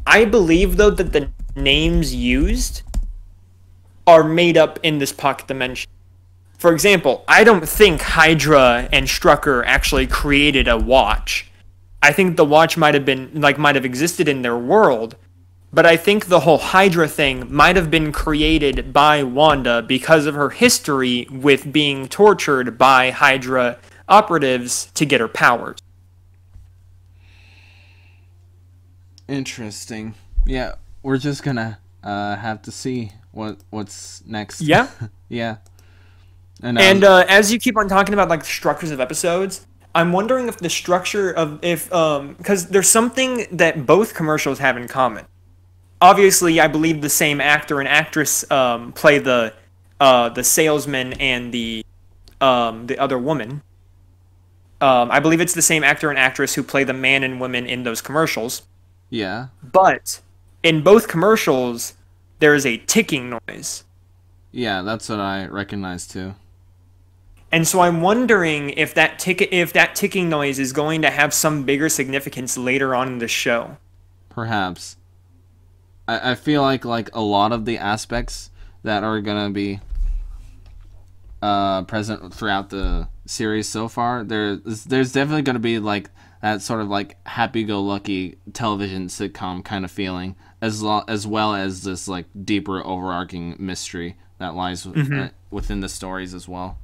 I believe though that the names used are made up in this pocket dimension. For example, I don't think Hydra and Strucker actually created a watch. I think the watch might have existed in their world, but I think the whole Hydra thing might have been created by Wanda because of her history with being tortured by Hydra operatives to get her powers. Interesting. Yeah, we're just gonna have to see what's next. Yeah. Yeah. And as you keep on talking about like the structures of episodes, I'm wondering if the structure of because there's something that both commercials have in common. Obviously, I believe the same actor and actress play the salesman and the other woman. I believe it's the same actor and actress who play the man and women in those commercials. Yeah. But in both commercials, there is a ticking noise. Yeah, that's what I recognize too. And so I'm wondering if that ticking noise is going to have some bigger significance later on in the show. Perhaps. I feel like a lot of the aspects that are gonna be present throughout the series so far, there's definitely gonna be like that sort of like happy-go-lucky television sitcom kind of feeling, as well as this like deeper overarching mystery that lies within the stories as well.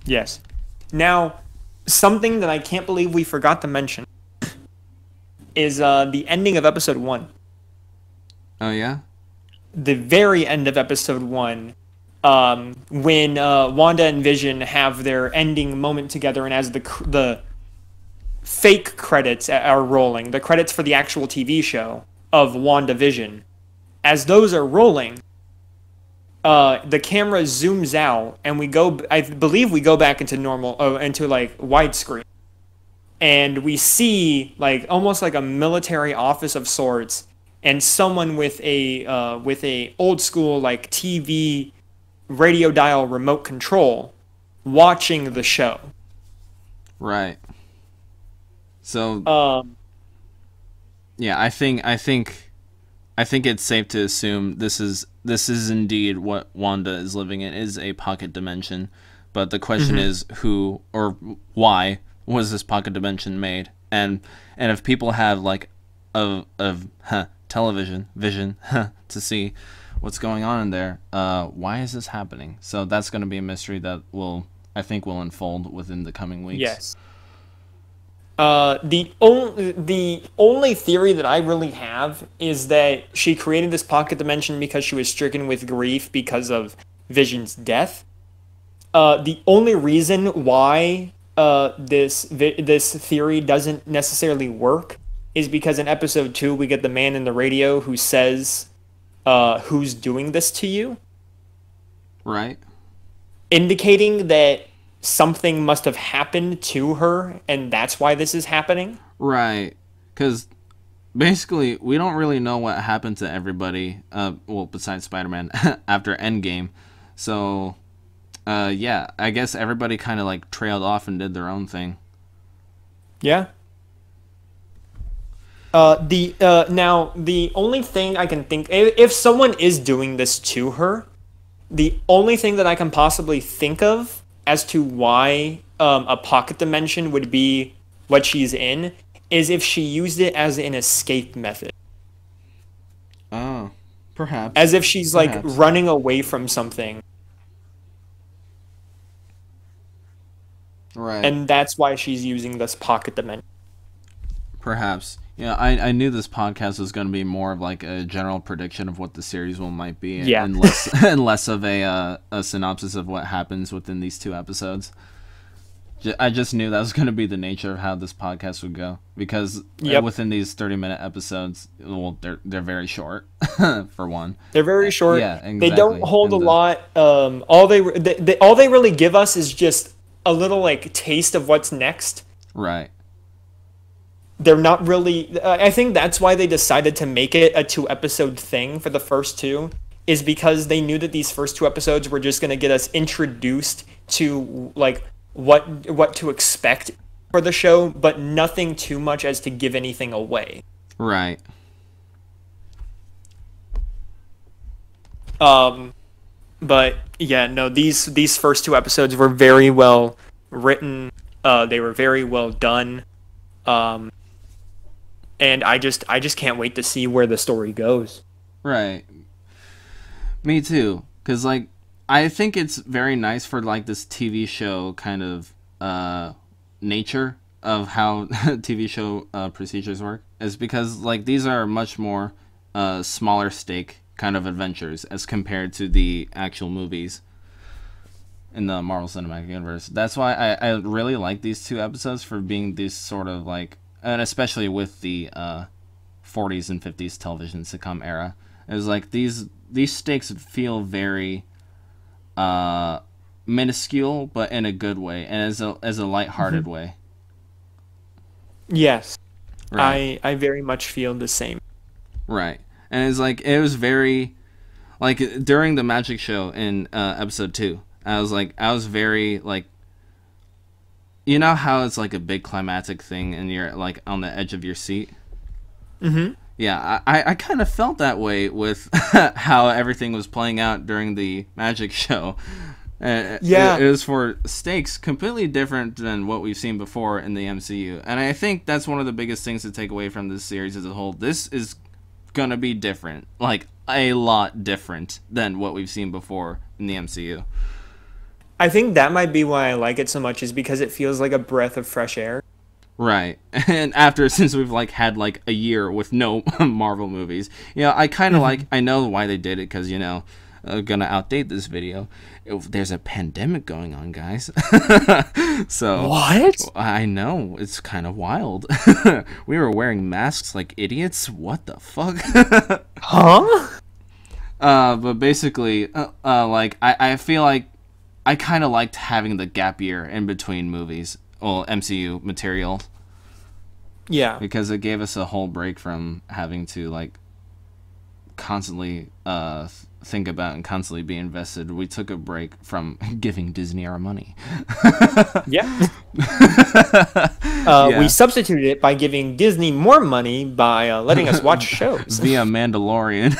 Yes. Now, something that I can't believe we forgot to mention is the ending of episode 1. Oh yeah. The very end of episode 1, when Wanda and Vision have their ending moment together, and as the fake credits are rolling, the credits for the actual TV show of WandaVision, as those are rolling, the camera zooms out, and I believe we go back into into like widescreen, and we see like almost like a military office of sorts, and someone with a old school like TV radio dial remote control watching the show. Right. So yeah, I think it's safe to assume this is indeed what Wanda is living in, is a pocket dimension. But the question is, who or why was this pocket dimension made? And if people have like television vision to see what's going on in there, why is this happening? So that's going to be a mystery that I think will unfold within the coming weeks. Yes. The only theory that I really have is that she created this pocket dimension because she was stricken with grief because of Vision's death. The only reason why this theory doesn't necessarily work is because in episode 2 we get the man in the radio who says, "Who's doing this to you?" Right. Indicating that something must have happened to her, and that's why this is happening. Right. Because basically, we don't really know what happened to everybody, well, besides Spider-Man, after Endgame. So, yeah, I guess everybody kind of like trailed off and did their own thing. Yeah. Now, the only thing I can think, if someone is doing this to her, the only thing that I can possibly think of as to why a pocket dimension would be what she's in is if she used it as an escape method. Oh, perhaps. As if she's like running away from something. Right. And that's why she's using this pocket dimension. Perhaps. Yeah, I knew this podcast was going to be more of like a general prediction of what the series might be, and less of a synopsis of what happens within these 2 episodes. I just knew that was going to be the nature of how this podcast would go, because within these 30-minute episodes, well, they're very short, for one. They're very short. Yeah, exactly. They don't hold a lot. All they really give us is just a little like taste of what's next. Right. They're not really. I think that's why they decided to make it a 2-episode thing for the first 2, is because they knew that these first 2 episodes were just going to get us introduced to like what to expect for the show, but nothing too much as to give anything away. Right. But yeah, no, these first 2 episodes were very well written. They were very well done. And I just can't wait to see where the story goes. Right. Me too. Because, like, I think it's very nice for, like, this TV show kind of nature of how TV show procedures work. Is because, like, these are much more smaller stake kind of adventures as compared to the actual movies in the Marvel Cinematic Universe. That's why I really like these 2 episodes for being these sort of, like, and especially with the 40s and 50s television sitcom era, it was like these stakes feel very minuscule, but in a good way, and as a lighthearted way. Yes, right. I very much feel the same. Right, and it's like it was very, like during the magic show in episode 2, I was very like. You know how it's like a big climactic thing and you're like on the edge of your seat? Mm-hmm. Yeah, I kind of felt that way with how everything was playing out during the magic show. Yeah. It was for stakes completely different than what we've seen before in the MCU. And I think that's one of the biggest things to take away from this series as a whole. This is going to be different. Like, a lot different than what we've seen before in the MCU. I think that might be why I like it so much, is because it feels like a breath of fresh air. Right. And since we've like had like a year with no Marvel movies, I kind of I know why they did it, because gonna outdate this video. There's a pandemic going on, guys. So What? I know, it's kind of wild. We were wearing masks like idiots. What the fuck? Huh? But basically, I feel like I kind of liked having the gap year in between movies, well, MCU material. Yeah. Because it gave us a whole break from having to like constantly think about and constantly be invested. We took a break from giving Disney our money. Yeah. We substituted it by giving Disney more money by letting us watch shows via Mandalorian.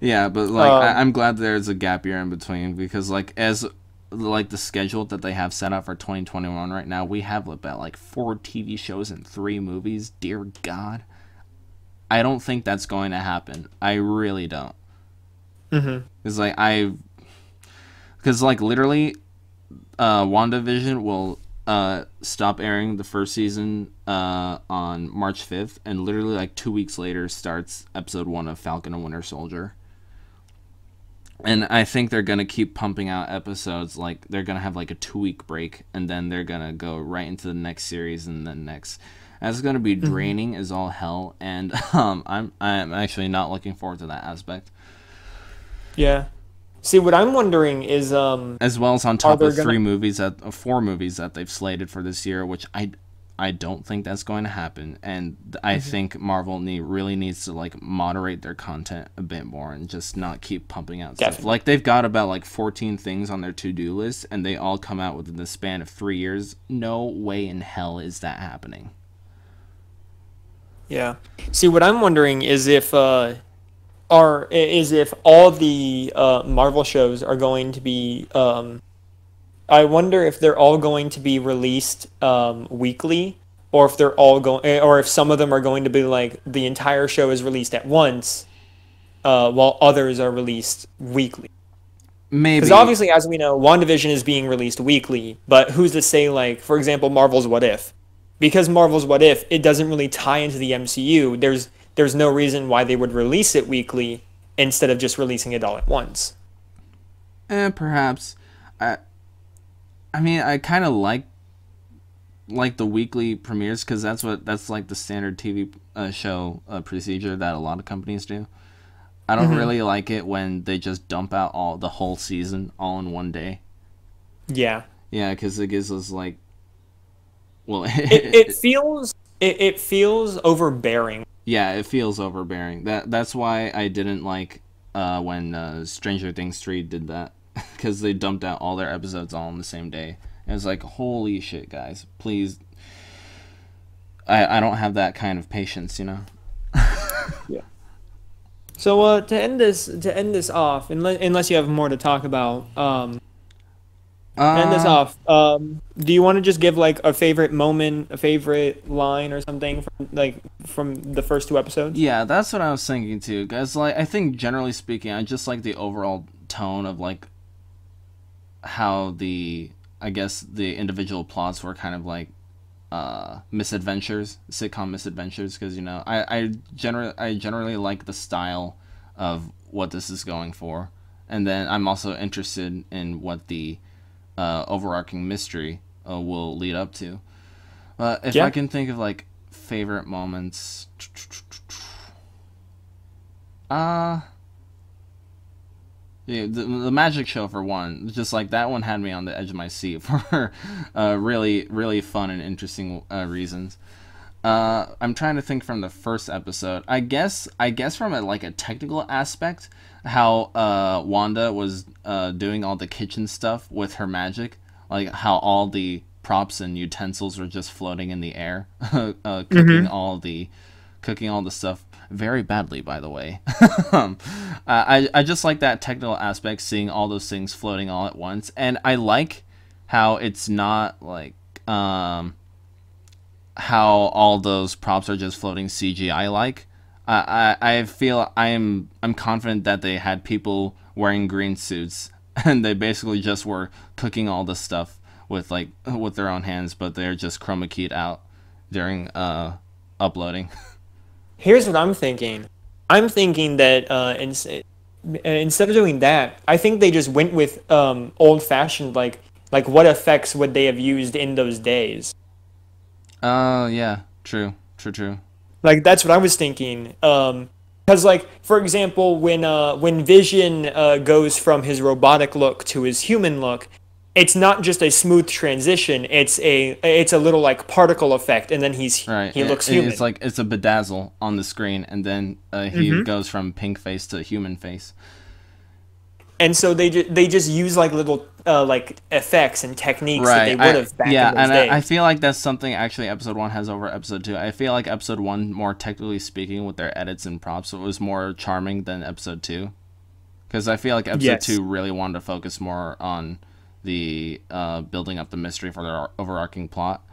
Yeah, but I'm glad there's a gap year in between, because as the schedule that they have set up for 2021 right now, we have about 4 TV shows and 3 movies. Dear God, I don't think that's going to happen. I really don't. Because literally, WandaVision will stop airing the first season on March 5th, and literally 2 weeks later starts episode 1 of Falcon and Winter Soldier. And I think they're going to keep pumping out episodes. They're going to have a 2-week break, and then they're going to go right into the next series and then next. And it's going to be draining as all hell, and I'm actually not looking forward to that aspect. Yeah. See, what I'm wondering is as well as on top of 4 movies that they've slated for this year, which I don't think that's going to happen, and I think Marvel really needs to moderate their content a bit more and just not keep pumping out stuff. They've got about 14 things on their to-do list, and they all come out within the span of 3 years. No way in hell is that happening. Yeah. See, what I'm wondering is if all the Marvel shows are going to be I wonder if they're all going to be released weekly, or if they're all or if some of them are going to be the entire show is released at once, while others are released weekly. Maybe. Because obviously, as we know, WandaVision is being released weekly, but who's to say, for example, Marvel's What If? Because Marvel's What If, it doesn't really tie into the MCU, there's no reason why they would release it weekly instead of just releasing it all at once. Perhaps. I mean, I kind of like the weekly premieres, because that's the standard TV show procedure that a lot of companies do. I don't really like it when they just dump out the whole season all in one day. Yeah. Yeah, because it gives us it feels overbearing. Yeah, it feels overbearing. That's why I didn't like when Stranger Things 3 did that. Because they dumped out all their episodes all on the same day. And it's holy shit, guys. Please. I don't have that kind of patience, Yeah. So to end this off, unless you have more to talk about, end this off. Do you want to just give a favorite moment, a favorite line or something from the first 2 episodes? Yeah, that's what I was thinking too, guys. I think generally speaking, I just like the overall tone of how the individual plots were kind of misadventures, sitcom misadventures, because I generally like the style of what this is going for, and then I'm also interested in what the overarching mystery will lead up to. But if I can think of favorite moments, yeah, the magic show for one, just that one had me on the edge of my seat for really, really fun and interesting reasons. I'm trying to think from the first episode. I guess from a technical aspect, how Wanda was doing all the kitchen stuff with her magic, how all the props and utensils were just floating in the air, cooking all the stuff. Very badly, by the way. I just like that technical aspect, seeing all those things floating all at once, and I like how it's not how all those props are just floating CGI. I feel I'm confident that they had people wearing green suits, and they basically just were cooking all this stuff with their own hands, but they're just chroma keyed out during uploading. Here's what I'm thinking. I'm thinking that instead of doing that, I think they just went with old-fashioned, like what effects would they have used in those days? Oh, yeah. True. Like, that's what I was thinking. Because, like, for example, when Vision goes from his robotic look to his human look, it's not just a smooth transition. It's a little, like, particle effect, and then he looks human. It's like it's a bedazzle on the screen, and then he goes from pink face to human face. And so they just use like little like effects and techniques that they would have back in those days. I feel like that's something actually episode 1 has over episode 2. I feel like episode 1, more technically speaking, with their edits and props, it was more charming than episode 2. Because I feel like episode 2 really wanted to focus more on the building up the mystery for their overarching plot.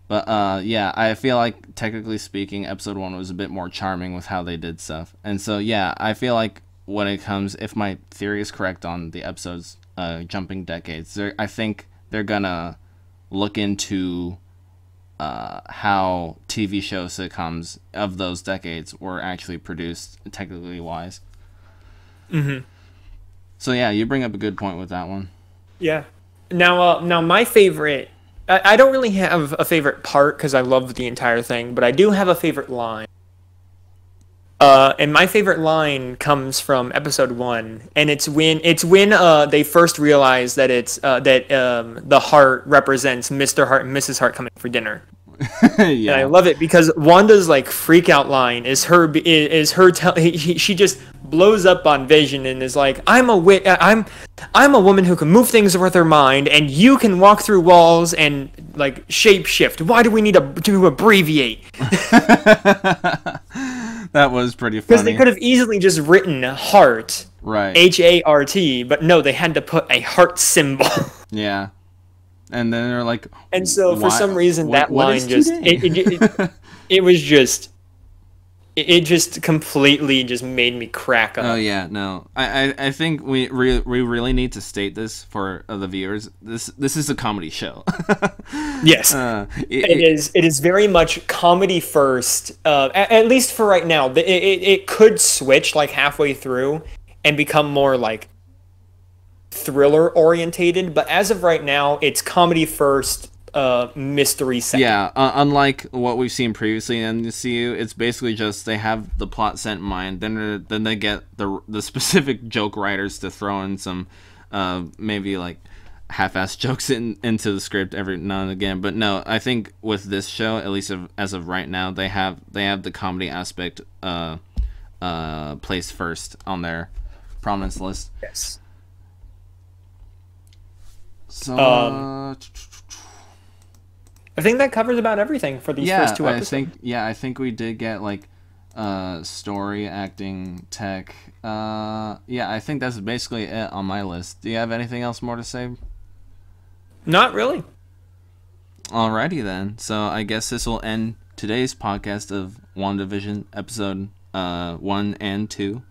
But yeah, I feel like technically speaking, episode 1 was a bit more charming with how they did stuff. And so yeah, I feel like when it comes, if my theory is correct on the episodes jumping decades, I think they're gonna look into how TV show sitcoms of those decades were actually produced, technically wise. Mm-hmm. So yeah, you bring up a good point with that one. Yeah. Now my favorite, I don't really have a favorite part because I love the entire thing, but I do have a favorite line. And my favorite line comes from episode 1, and it's when they first realize that the heart represents Mr. Hart and Mrs. Hart coming for dinner. Yeah. And I love it because Wanda's like freak out line is her she just blows up on Vision and is like, I'm a woman who can move things with her mind, and you can walk through walls and like shape shift. Why do we need to abbreviate? That was pretty funny. Because they could have easily just written heart, right? HART, but no, they had to put a heart symbol. Yeah, and then they're like, and so for some reason that line just it was just. It just completely just made me crack up. Oh yeah, no, I think we really need to state this for the viewers. This is a comedy show. Yes, it is very much comedy first. At least for right now, it could switch like halfway through and become more like thriller orientated. But as of right now, it's comedy first. Mystery second. Yeah, unlike what we've seen previously in the CU, it's basically just they have the plot set in mind, then they get the specific joke writers to throw in some maybe like half-assed jokes into the script every now and again. But no, I think with this show, at least as of right now, they have the comedy aspect placed first on their prominence list. Yes. So I think that covers about everything for these first 2 episodes. I think we did get like story, acting, tech. Yeah, I think that's basically it on my list. Do you have anything else more to say? Not really. Alrighty then. So I guess this will end today's podcast of WandaVision episode 1 and 2.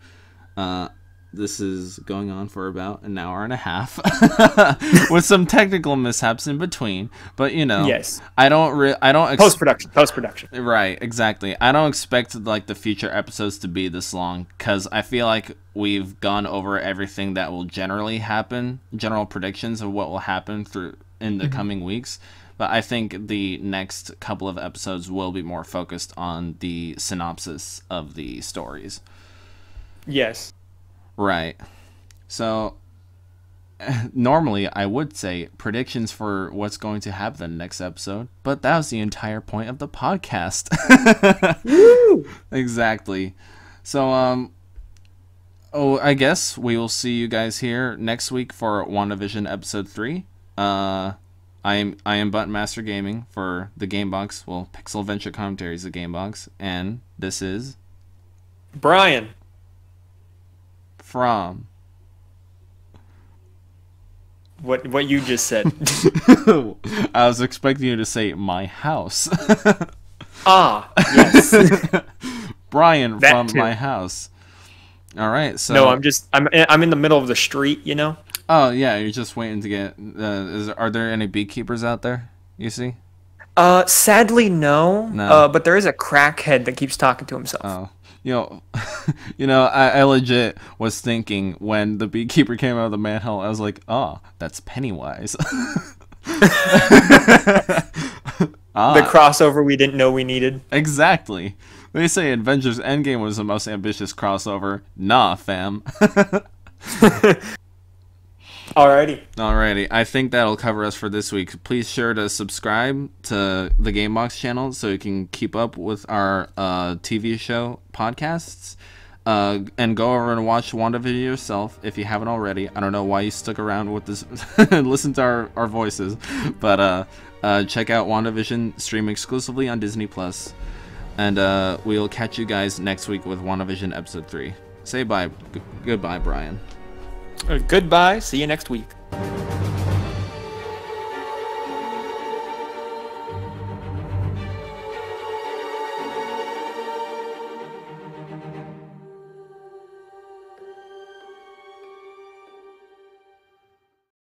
This is going on for about an hour and a half with some technical mishaps in between, but you know, yes, I don't post-production. Right, exactly. I don't expect like the future episodes to be this long because I feel like we've gone over everything that will generally happen, general predictions of what will happen in the coming weeks. But I think the next couple of episodes will be more focused on the synopsis of the stories. Yes. Right. So, normally I would say predictions for what's going to happen in the next episode, but that was the entire point of the podcast. Woo! Exactly. So, I guess we will see you guys here next week for WandaVision episode 3. I am ButtonMasterGaming for the Gamebox. Well, Pixel Venture Commentary is the Gamebox, and this is Bryan. From what you just said. I was expecting you to say my house. Yes. Bryan that from too. My house. All right, so no, I'm in the middle of the street, you know. Oh yeah, you're just waiting to get. Are there any beekeepers out there? You see? Sadly, no. No. But there is a crackhead that keeps talking to himself. Oh, you know, I legit was thinking when the beekeeper came out of the manhole, I was like, oh, that's Pennywise. The crossover we didn't know we needed. Exactly. They say Avengers Endgame was the most ambitious crossover. Nah, fam. Alrighty. I think that'll cover us for this week. Please sure to subscribe to the Gamebox channel so you can keep up with our TV show podcasts. And go over and watch WandaVision yourself if you haven't already. I don't know why you stuck around with this and listen to our voices. But check out WandaVision, stream exclusively on Disney+. And we'll catch you guys next week with WandaVision Episode 3. Say bye. Goodbye, Bryan. Goodbye. See you next week.